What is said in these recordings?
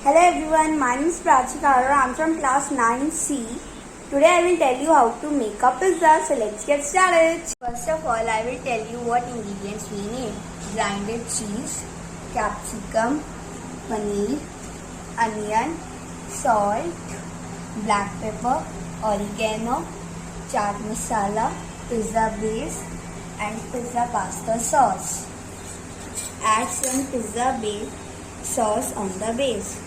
Hello everyone, my name is Prachi. I'm from class 9C. Today I will tell you how to make a pizza. So let's get started. First of all, I will tell you what ingredients we need. Grinded cheese, capsicum, paneer, onion, salt, black pepper, oregano, chaat masala, pizza base and pizza pasta sauce. Add some pizza base sauce on the base.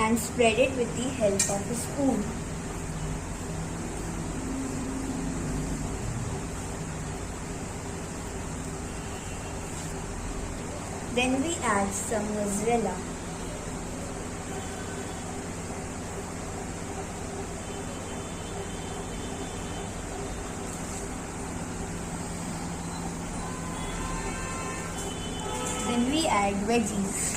And spread it with the help of a spoon. Then we add some mozzarella. Then we add veggies.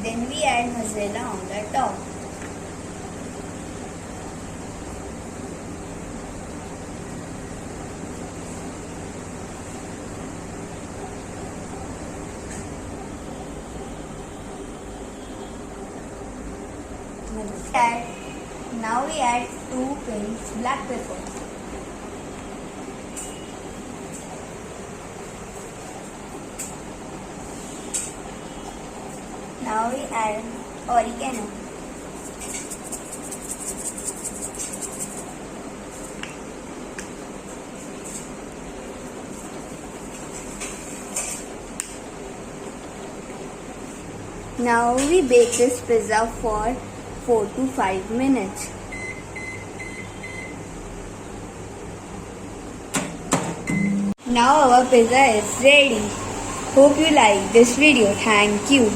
Then we add mozzarella on the top. Now we add 2 pinch black pepper. Now we add oregano. Now we bake this pizza for 4 to 5 minutes. Now our pizza is ready. Hope you like this video. Thank you.